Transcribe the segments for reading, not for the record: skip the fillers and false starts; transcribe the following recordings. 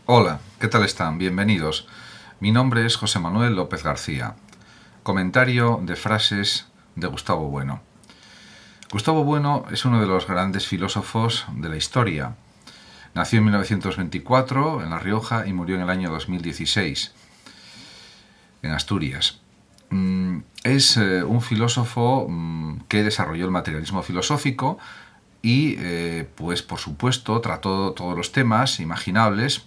Hola, ¿qué tal están? Bienvenidos. Mi nombre es José Manuel López García. Comentario de frases de Gustavo Bueno. Gustavo Bueno es uno de los grandes filósofos de la historia. Nació en 1924 en La Rioja y murió en el año 2016 en Asturias. Es un filósofo que desarrolló el materialismo filosófico y, pues por supuesto, trató todos los temas imaginables.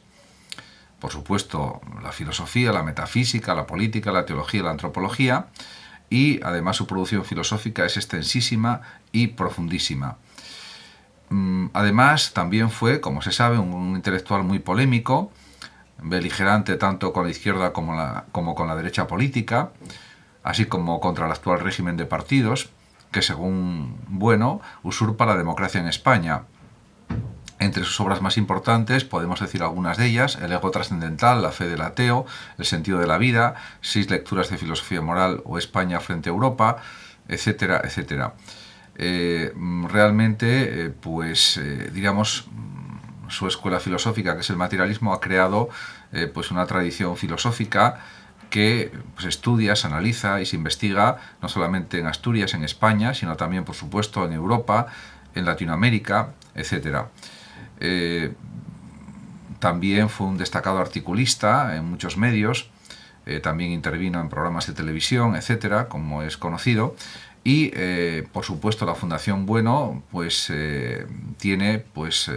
Por supuesto, la filosofía, la metafísica, la política, la teología, la antropología, y además su producción filosófica es extensísima y profundísima. Además, también fue, como se sabe, un intelectual muy polémico, beligerante tanto con la izquierda como con la derecha política, así como contra el actual régimen de partidos, que según Bueno usurpa la democracia en España. Entre sus obras más importantes podemos decir algunas de ellas: El ego trascendental, La fe del ateo, El sentido de la vida, 6 lecturas de filosofía moral o España frente a Europa, etcétera, etcétera. Realmente, digamos, su escuela filosófica, que es el materialismo, ha creado pues una tradición filosófica que pues, estudia, se analiza y se investiga no solamente en Asturias, en España, sino también, por supuesto, en Europa, en Latinoamérica, etcétera. Eh, También fue un destacado articulista en muchos medios, también intervino en programas de televisión, etcétera, como es conocido. Y, por supuesto, la Fundación Bueno pues, tiene pues,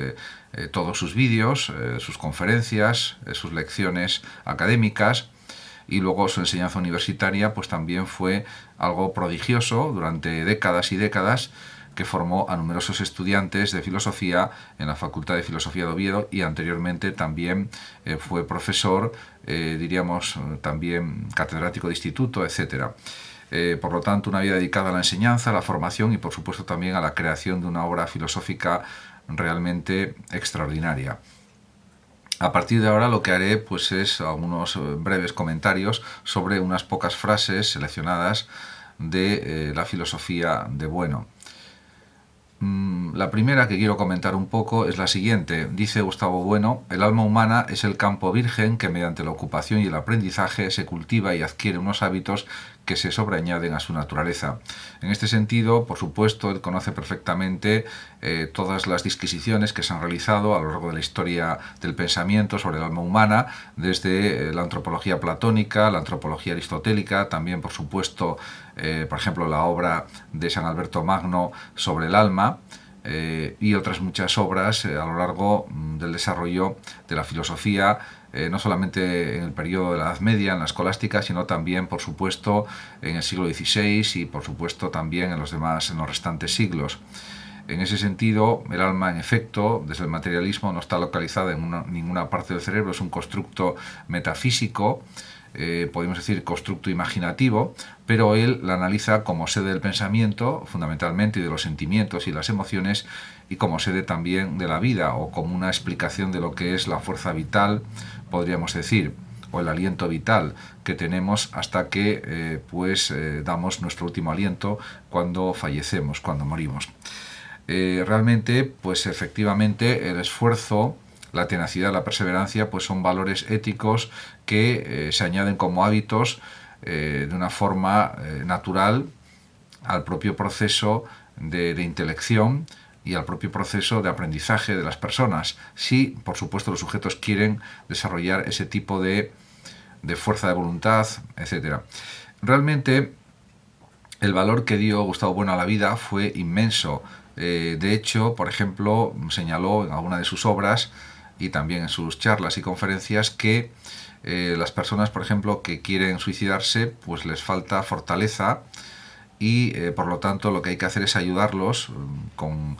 todos sus vídeos, sus conferencias, sus lecciones académicas, y luego su enseñanza universitaria pues también fue algo prodigioso durante décadas y décadas, que formó a numerosos estudiantes de filosofía en la Facultad de Filosofía de Oviedo, y anteriormente también fue profesor, diríamos también catedrático de instituto, etcétera. Por lo tanto, una vida dedicada a la enseñanza, a la formación y, por supuesto, también a la creación de una obra filosófica realmente extraordinaria. A partir de ahora lo que haré pues es algunos breves comentarios sobre unas pocas frases seleccionadas de la filosofía de Bueno. La primera que quiero comentar un poco es la siguiente. Dice Gustavo Bueno: el alma humana es el campo virgen que mediante la ocupación y el aprendizaje se cultiva y adquiere unos hábitos que se sobreañaden a su naturaleza. En este sentido, por supuesto, él conoce perfectamente todas las disquisiciones que se han realizado a lo largo de la historia del pensamiento sobre el alma humana, desde la antropología platónica, la antropología aristotélica, también, por supuesto, por ejemplo, la obra de San Alberto Magno sobre el alma, y otras muchas obras a lo largo del desarrollo de la filosofía, no solamente en el periodo de la Edad Media, en la escolástica, sino también, por supuesto, en el siglo XVI y, por supuesto, también en los restantes siglos. En ese sentido, el alma, en efecto, desde el materialismo, no está localizada en ninguna parte del cerebro, es un constructo metafísico, podemos decir constructo imaginativo, pero él la analiza como sede del pensamiento, fundamentalmente, y de los sentimientos y las emociones, y como sede también de la vida, o como una explicación de lo que es la fuerza vital, podríamos decir, o el aliento vital que tenemos hasta que damos nuestro último aliento cuando fallecemos, cuando morimos. Realmente, pues efectivamente, el esfuerzo, la tenacidad, la perseverancia, pues son valores éticos que se añaden como hábitos de una forma natural al propio proceso de intelección y al propio proceso de aprendizaje de las personas, si, por supuesto, los sujetos quieren desarrollar ese tipo de fuerza de voluntad, etcétera. Realmente, el valor que dio Gustavo Bueno a la vida fue inmenso. De hecho, por ejemplo, señaló en alguna de sus obras y también en sus charlas y conferencias que las personas, por ejemplo, que quieren suicidarse, pues les falta fortaleza, y por lo tanto lo que hay que hacer es ayudarlos con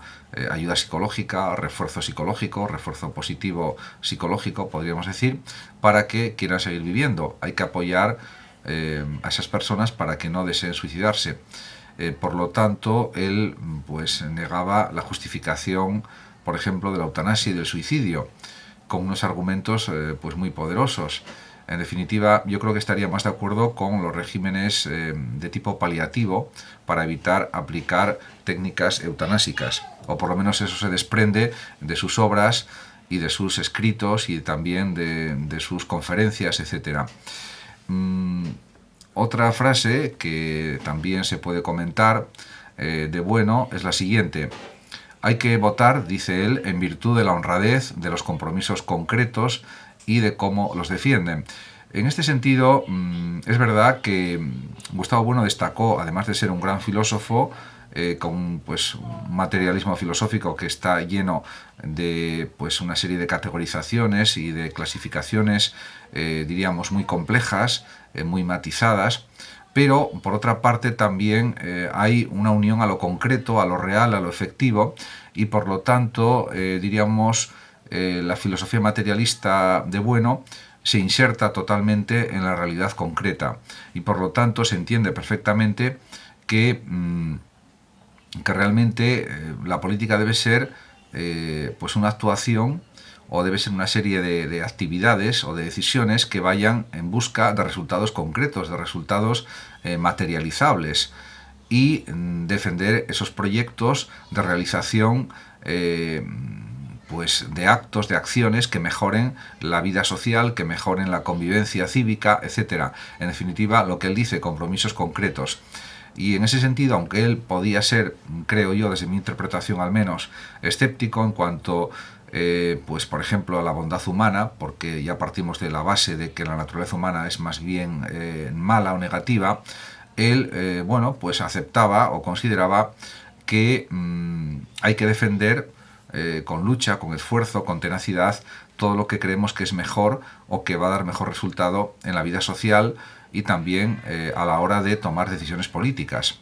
ayuda psicológica, refuerzo psicológico, refuerzo positivo psicológico, podríamos decir, para que quieran seguir viviendo. Hay que apoyar a esas personas para que no deseen suicidarse. Por lo tanto, él pues negaba la justificación, por ejemplo, de la eutanasia y del suicidio, con unos argumentos pues muy poderosos. En definitiva, yo creo que estaría más de acuerdo con los regímenes de tipo paliativo para evitar aplicar técnicas eutanásicas, o por lo menos eso se desprende de sus obras y de sus escritos y también de sus conferencias, etc. Otra frase que también se puede comentar de Bueno es la siguiente: hay que votar, dice él, en virtud de la honradez, de los compromisos concretos y de cómo los defienden. En este sentido, es verdad que Gustavo Bueno destacó, además de ser un gran filósofo, con pues, un materialismo filosófico que está lleno de pues, una serie de categorizaciones y de clasificaciones, diríamos, muy complejas, muy matizadas, pero por otra parte también hay una unión a lo concreto, a lo real, a lo efectivo, y por lo tanto, diríamos, la filosofía materialista de Bueno se inserta totalmente en la realidad concreta, y por lo tanto se entiende perfectamente que realmente la política debe ser pues una actuación, o debe ser una serie de actividades o de decisiones que vayan en busca de resultados concretos, de resultados materializables, y defender esos proyectos de realización pues de actos, de acciones que mejoren la vida social, que mejoren la convivencia cívica, etc. En definitiva, lo que él dice, compromisos concretos. Y en ese sentido, aunque él podía ser, creo yo, desde mi interpretación al menos, escéptico en cuanto, pues por ejemplo, a la bondad humana, porque ya partimos de la base de que la naturaleza humana es más bien mala o negativa, él, bueno, pues aceptaba o consideraba que hay que defender con lucha, con esfuerzo, con tenacidad, todo lo que creemos que es mejor o que va a dar mejor resultado en la vida social y también a la hora de tomar decisiones políticas.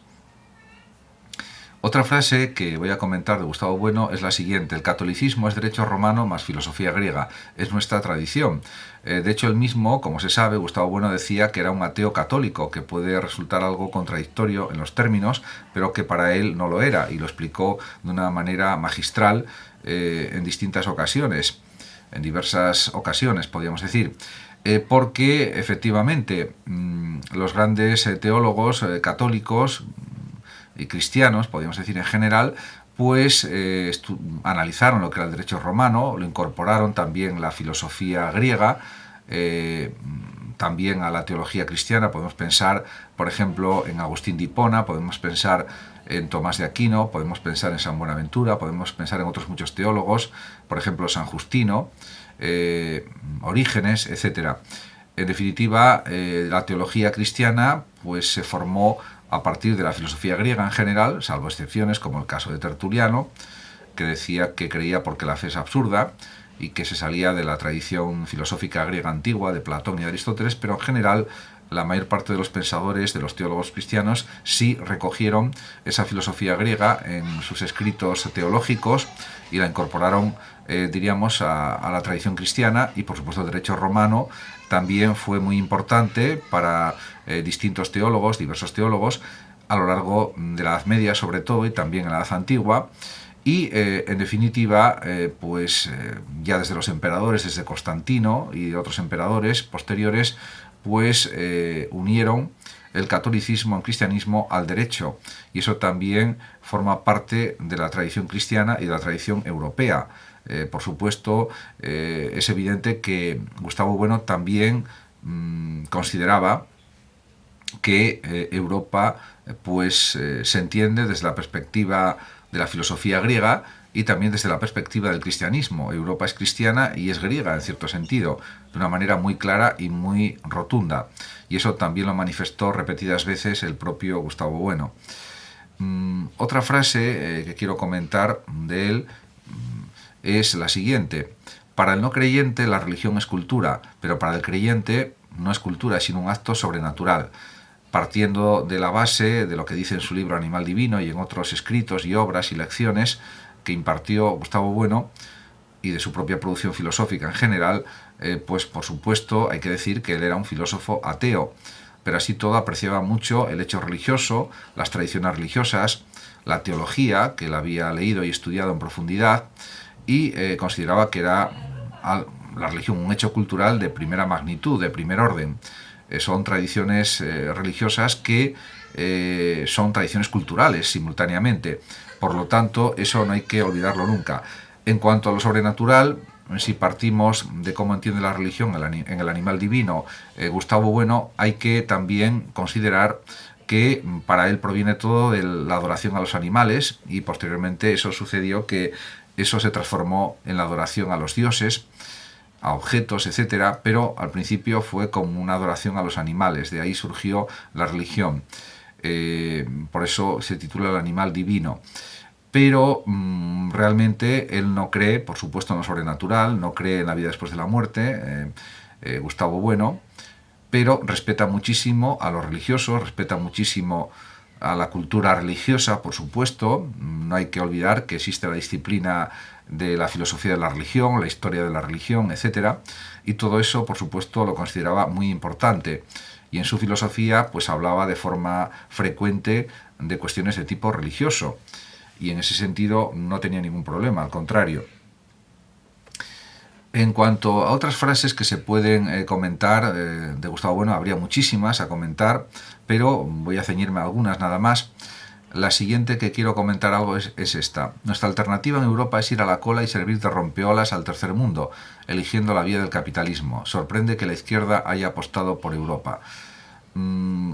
Otra frase que voy a comentar de Gustavo Bueno es la siguiente: el catolicismo es derecho romano más filosofía griega, es nuestra tradición. De hecho, él mismo, como se sabe, Gustavo Bueno decía que era un ateo católico, que puede resultar algo contradictorio en los términos, pero que para él no lo era, y lo explicó de una manera magistral en distintas ocasiones, en diversas ocasiones, podríamos decir. Porque efectivamente los grandes teólogos católicos y cristianos, podríamos decir en general, pues analizaron lo que era el derecho romano, lo incorporaron también la filosofía griega, también a la teología cristiana. Podemos pensar, por ejemplo, en Agustín de Hipona, podemos pensar en Tomás de Aquino, podemos pensar en San Buenaventura, podemos pensar en otros muchos teólogos, por ejemplo San Justino, Orígenes, etc. En definitiva, la teología cristiana pues se formó a partir de la filosofía griega en general, salvo excepciones como el caso de Tertuliano, que decía que creía porque la fe es absurda y que se salía de la tradición filosófica griega antigua de Platón y Aristóteles, pero en general la mayor parte de los pensadores, de los teólogos cristianos, sí recogieron esa filosofía griega en sus escritos teológicos y la incorporaron, diríamos, a la tradición cristiana. Y por supuesto el derecho romano también fue muy importante para distintos teólogos, diversos teólogos, a lo largo de la Edad Media sobre todo, y también en la Edad Antigua. Y en definitiva, ya desde los emperadores, desde Constantino y otros emperadores posteriores, pues unieron el catolicismo, el cristianismo al derecho, y eso también forma parte de la tradición cristiana y de la tradición europea. Por supuesto, es evidente que Gustavo Bueno también consideraba que Europa pues se entiende desde la perspectiva de la filosofía griega y también desde la perspectiva del cristianismo. Europa es cristiana y es griega en cierto sentido, de una manera muy clara y muy rotunda, y eso también lo manifestó repetidas veces el propio Gustavo Bueno. Otra frase que quiero comentar de él es la siguiente: para el no creyente la religión es cultura, pero para el creyente no es cultura, sino un acto sobrenatural. Partiendo de la base de lo que dice en su libro Animal Divino y en otros escritos y obras y lecciones que impartió Gustavo Bueno, y de su propia producción filosófica en general, pues por supuesto hay que decir que él era un filósofo ateo, pero así todo apreciaba mucho el hecho religioso, las tradiciones religiosas, la teología, que él había leído y estudiado en profundidad, y consideraba que era la religión un hecho cultural de primera magnitud, de primer orden. Son tradiciones religiosas que son tradiciones culturales simultáneamente. Por lo tanto, eso no hay que olvidarlo nunca. En cuanto a lo sobrenatural, si partimos de cómo entiende la religión en el animal divino Gustavo Bueno, hay que también considerar que para él proviene todo de la adoración a los animales, y posteriormente eso sucedió, que eso se transformó en la adoración a los dioses, a objetos, etcétera, pero al principio fue como una adoración a los animales, de ahí surgió la religión. Por eso se titula El animal divino. Pero realmente él no cree, por supuesto, en lo sobrenatural, no cree en la vida después de la muerte, Gustavo Bueno, pero respeta muchísimo a los religiosos, respeta muchísimo a la cultura religiosa, por supuesto. No hay que olvidar que existe la disciplina de la filosofía de la religión, la historia de la religión, etcétera, y todo eso, por supuesto, lo consideraba muy importante. Y en su filosofía, pues hablaba de forma frecuente de cuestiones de tipo religioso. Y en ese sentido no tenía ningún problema, al contrario. En cuanto a otras frases que se pueden comentar de Gustavo Bueno, habría muchísimas a comentar, pero voy a ceñirme a algunas nada más. La siguiente que quiero comentar algo es esta. Nuestra alternativa en Europa es ir a la cola y servir de rompeolas al tercer mundo, eligiendo la vía del capitalismo. Sorprende que la izquierda haya apostado por Europa.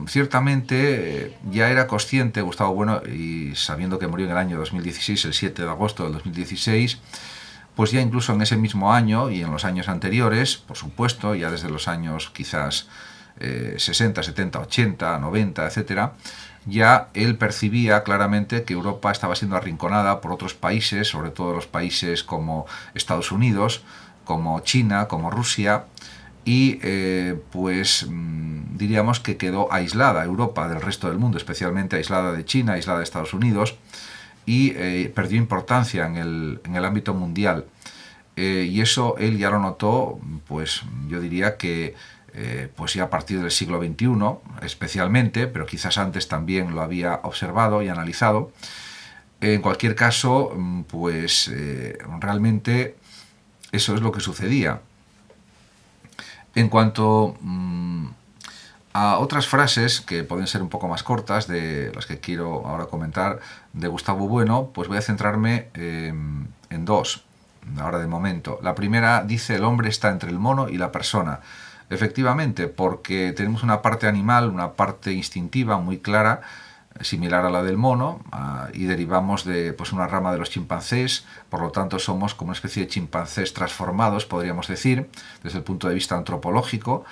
Ciertamente ya era consciente Gustavo Bueno, y sabiendo que murió en el año 2016, el 7 de agosto del 2016, pues ya incluso en ese mismo año y en los años anteriores, por supuesto, ya desde los años quizás 60, 70, 80, 90, etcétera, ya él percibía claramente que Europa estaba siendo arrinconada por otros países, sobre todo los países como Estados Unidos, como China, como Rusia, y pues diríamos que quedó aislada Europa del resto del mundo, especialmente aislada de China, aislada de Estados Unidos, y perdió importancia en el ámbito mundial. Y eso él ya lo notó, pues yo diría que pues ya a partir del siglo XXI especialmente, pero quizás antes también lo había observado y analizado. En cualquier caso, pues realmente eso es lo que sucedía. En cuanto a otras frases que pueden ser un poco más cortas, de las que quiero ahora comentar, de Gustavo Bueno, pues voy a centrarme en dos, ahora de momento. La primera dice: el hombre está entre el mono y la persona. Efectivamente, porque tenemos una parte animal, una parte instintiva muy clara, similar a la del mono, y derivamos de pues una rama de los chimpancés, por lo tanto somos como una especie de chimpancés transformados, podríamos decir, desde el punto de vista antropológico.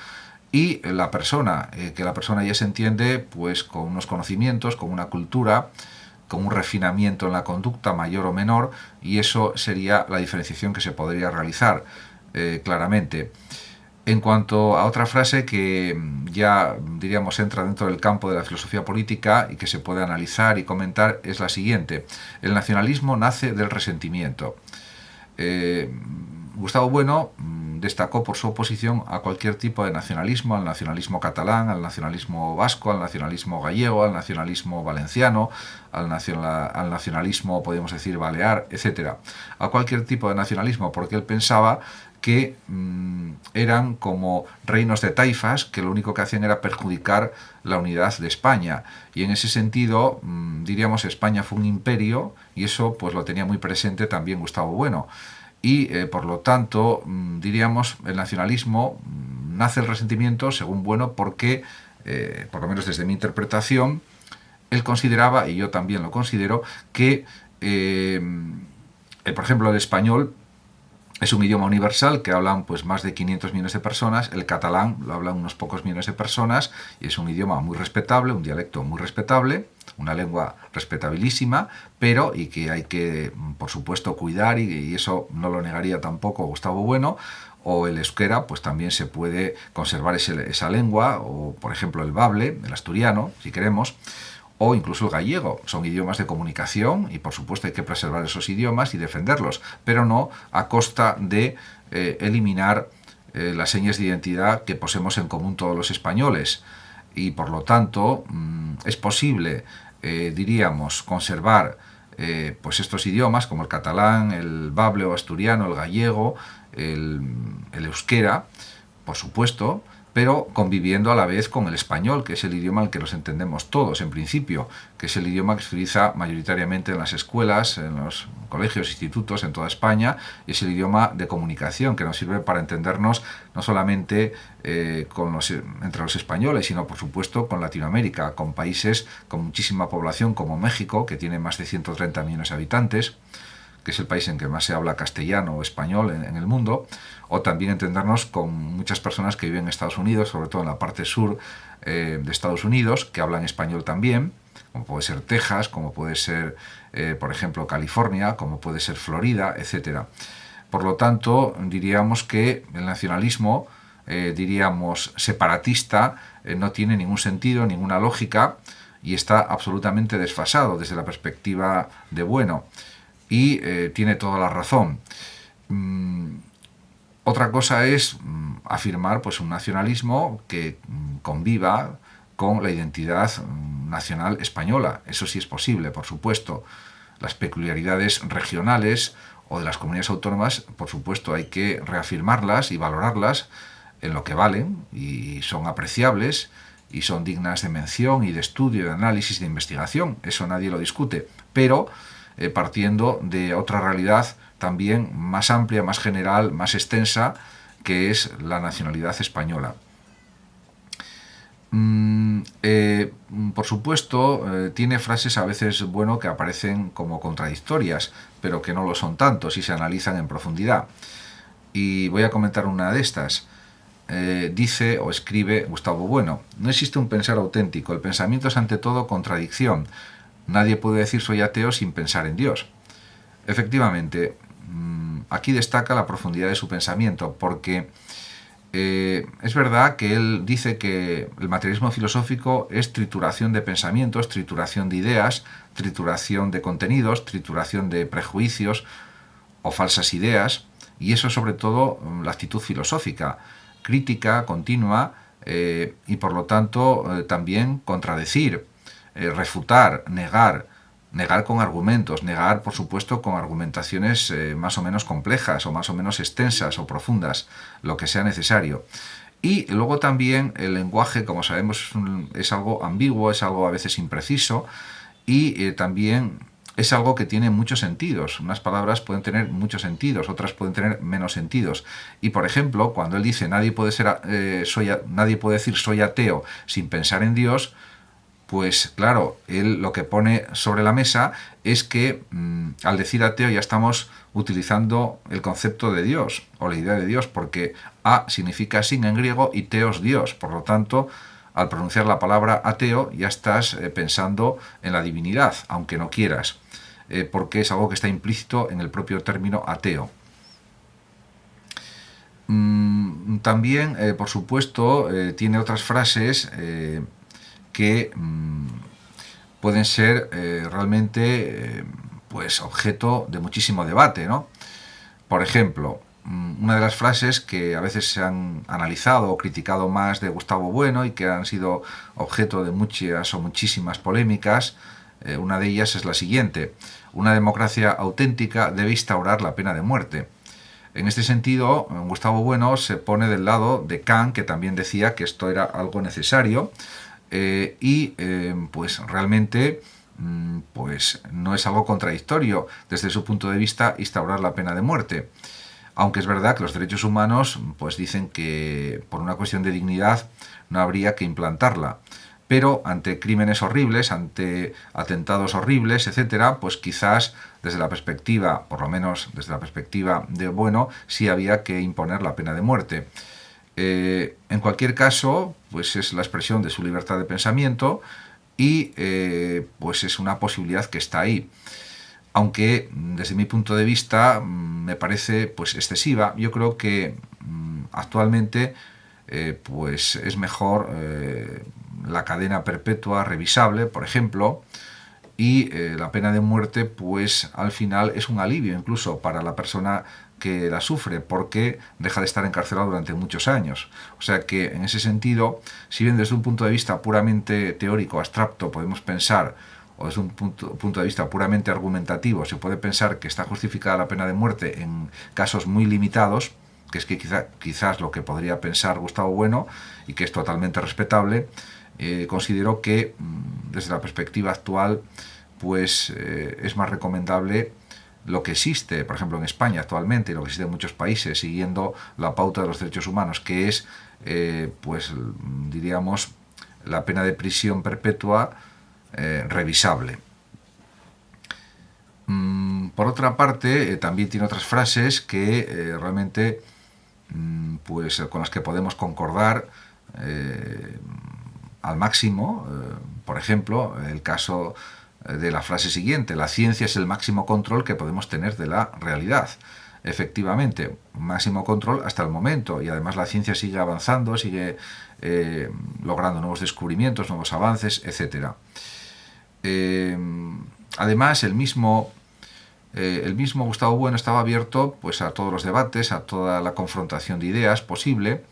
Y la persona, que la persona ya se entiende pues con unos conocimientos, con una cultura, con un refinamiento en la conducta mayor o menor, y eso sería la diferenciación que se podría realizar claramente. En cuanto a otra frase que ya diríamos entra dentro del campo de la filosofía política y que se puede analizar y comentar, es la siguiente: el nacionalismo nace del resentimiento. Gustavo Bueno destacó por su oposición a cualquier tipo de nacionalismo, al nacionalismo catalán, al nacionalismo vasco, al nacionalismo gallego, al nacionalismo valenciano, al nacionalismo, podríamos decir, balear, etc. A cualquier tipo de nacionalismo, porque él pensaba que eran como reinos de taifas que lo único que hacían era perjudicar la unidad de España. Y en ese sentido, diríamos, España fue un imperio, y eso pues lo tenía muy presente también Gustavo Bueno. Y por lo tanto, diríamos, el nacionalismo nace el resentimiento, según Bueno, porque, por lo menos desde mi interpretación, él consideraba, y yo también lo considero, que, por ejemplo, el español es un idioma universal que hablan pues más de 500 millones de personas. El catalán lo hablan unos pocos millones de personas y es un idioma muy respetable, un dialecto muy respetable, una lengua respetabilísima, pero y que hay que, por supuesto, cuidar, y eso no lo negaría tampoco Gustavo Bueno. O el euskera, pues también se puede conservar esa lengua, o por ejemplo el bable, el asturiano, si queremos, o incluso el gallego. Son idiomas de comunicación y por supuesto hay que preservar esos idiomas y defenderlos, pero no a costa de eliminar las señas de identidad que poseemos en común todos los españoles. Y por lo tanto es posible, diríamos, conservar pues estos idiomas como el catalán, el bable o asturiano, el gallego, el euskera, por supuesto, pero conviviendo a la vez con el español, que es el idioma al que nos entendemos todos en principio, que es el idioma que se utiliza mayoritariamente en las escuelas, en los colegios, institutos, en toda España, y es el idioma de comunicación que nos sirve para entendernos no solamente entre los españoles, sino por supuesto con Latinoamérica, con países con muchísima población como México, que tiene más de 130 millones de habitantes, que es el país en que más se habla castellano o español en el mundo, o también entendernos con muchas personas que viven en Estados Unidos, sobre todo en la parte sur de Estados Unidos, que hablan español también, como puede ser Texas, como puede ser, por ejemplo, California, como puede ser Florida, etc. Por lo tanto, diríamos que el nacionalismo, diríamos separatista, no tiene ningún sentido, ninguna lógica, y está absolutamente desfasado desde la perspectiva de bueno. Y tiene toda la razón. Otra cosa es afirmar pues, un nacionalismo que conviva con la identidad nacional española. Eso sí es posible, por supuesto. Las peculiaridades regionales o de las comunidades autónomas, por supuesto, hay que reafirmarlas y valorarlas en lo que valen y son apreciables y son dignas de mención y de estudio, de análisis, de investigación. Eso nadie lo discute. Pero partiendo de otra realidad también más amplia, más general, más extensa, que es la nacionalidad española. Por supuesto, tiene frases a veces, bueno, que aparecen como contradictorias, pero que no lo son tanto si se analizan en profundidad. Y voy a comentar una de estas. Dice o escribe Gustavo Bueno: no existe un pensar auténtico, el pensamiento es ante todo contradicción. Nadie puede decir soy ateo sin pensar en Dios. Efectivamente, aquí destaca la profundidad de su pensamiento, porque es verdad que él dice que el materialismo filosófico es trituración de pensamientos, trituración de ideas, trituración de contenidos, trituración de prejuicios o falsas ideas, y eso sobre todo la actitud filosófica, crítica, continua, y por lo tanto también contradecir, refutar, negar con argumentos, negar por supuesto con argumentaciones más o menos complejas o más o menos extensas o profundas, lo que sea necesario. Y luego también el lenguaje, como sabemos, es algo ambiguo, es algo a veces impreciso y también es algo que tiene muchos sentidos. Unas palabras pueden tener muchos sentidos, otras pueden tener menos sentidos. Y por ejemplo, cuando él dice nadie puede decir soy ateo sin pensar en Dios, pues claro, él lo que pone sobre la mesa es que al decir ateo ya estamos utilizando el concepto de Dios o la idea de Dios, porque a significa sin en griego y teos Dios. Por lo tanto, al pronunciar la palabra ateo ya estás pensando en la divinidad, aunque no quieras, porque es algo que está implícito en el propio término ateo. También, por supuesto, tiene otras frases que pueden ser realmente pues objeto de muchísimo debate, ¿no? Por ejemplo, una de las frases que a veces se han analizado o criticado más de Gustavo Bueno y que han sido objeto de muchas o muchísimas polémicas, una de ellas es la siguiente: una democracia auténtica debe instaurar la pena de muerte. En este sentido, Gustavo Bueno se pone del lado de Kant, que también decía que esto era algo necesario, pues realmente pues no es algo contradictorio desde su punto de vista instaurar la pena de muerte, aunque es verdad que los derechos humanos pues dicen que por una cuestión de dignidad no habría que implantarla, pero ante crímenes horribles, ante atentados horribles, etcétera, pues quizás desde la perspectiva, por lo menos desde la perspectiva de Bueno, sí había que imponer la pena de muerte. En cualquier caso, pues es la expresión de su libertad de pensamiento y pues es una posibilidad que está ahí. Aunque desde mi punto de vista me parece pues excesiva. Yo creo que actualmente pues es mejor la cadena perpetua revisable, por ejemplo, y la pena de muerte pues al final es un alivio incluso para la persona que la sufre, porque deja de estar encarcelado durante muchos años. O sea que en ese sentido, si bien desde un punto de vista puramente teórico, abstracto, podemos pensar, o desde un punto de vista puramente argumentativo, se puede pensar que está justificada la pena de muerte en casos muy limitados, que es que quizás lo que podría pensar Gustavo Bueno, y que es totalmente respetable, considero que desde la perspectiva actual pues es más recomendable lo que existe, por ejemplo, en España actualmente, y lo que existe en muchos países, siguiendo la pauta de los derechos humanos, que es, pues diríamos, la pena de prisión perpetua revisable. Por otra parte, también tiene otras frases que realmente pues con las que podemos concordar al máximo. Por ejemplo, el caso de la frase siguiente: la ciencia es el máximo control que podemos tener de la realidad. Efectivamente, máximo control hasta el momento, y además la ciencia sigue avanzando, sigue logrando nuevos descubrimientos, nuevos avances, etc. Además, el mismo Gustavo Bueno estaba abierto pues a todos los debates, a toda la confrontación de ideas posible,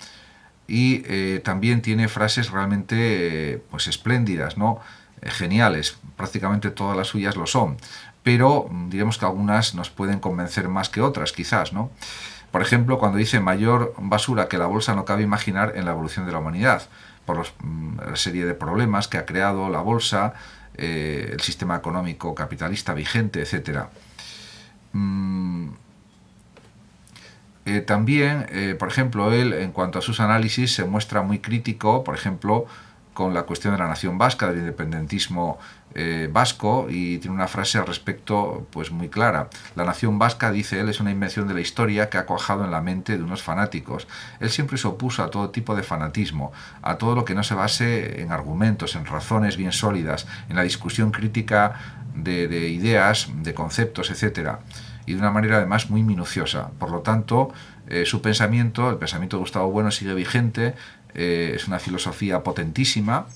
y también tiene frases realmente pues espléndidas, ¿no? Geniales. Prácticamente todas las suyas lo son, pero diremos que algunas nos pueden convencer más que otras, quizás, ¿no? Por ejemplo, cuando dice: mayor basura que la bolsa no cabe imaginar en la evolución de la humanidad, por la serie de problemas que ha creado la bolsa, el sistema económico capitalista vigente, etc. También, por ejemplo, él, en cuanto a sus análisis, se muestra muy crítico, por ejemplo, con la cuestión de la nación vasca, del independentismo vasco, y tiene una frase al respecto pues muy clara. La nación vasca, dice él, es una invención de la historia que ha cuajado en la mente de unos fanáticos. Él siempre se opuso a todo tipo de fanatismo, a todo lo que no se base en argumentos, en razones bien sólidas, en la discusión crítica de ideas, de conceptos, etcétera, y de una manera además muy minuciosa. Por lo tanto, su pensamiento, el pensamiento de Gustavo Bueno, sigue vigente. Es una filosofía potentísima,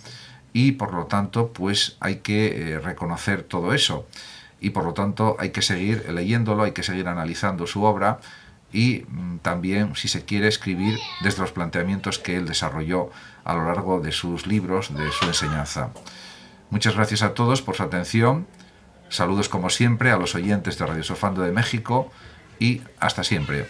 y por lo tanto pues hay que reconocer todo eso, y por lo tanto hay que seguir leyéndolo, hay que seguir analizando su obra, y también, si se quiere, escribir desde los planteamientos que él desarrolló a lo largo de sus libros, de su enseñanza. Muchas gracias a todos por su atención. Saludos como siempre a los oyentes de Radio Sofando de México, y hasta siempre.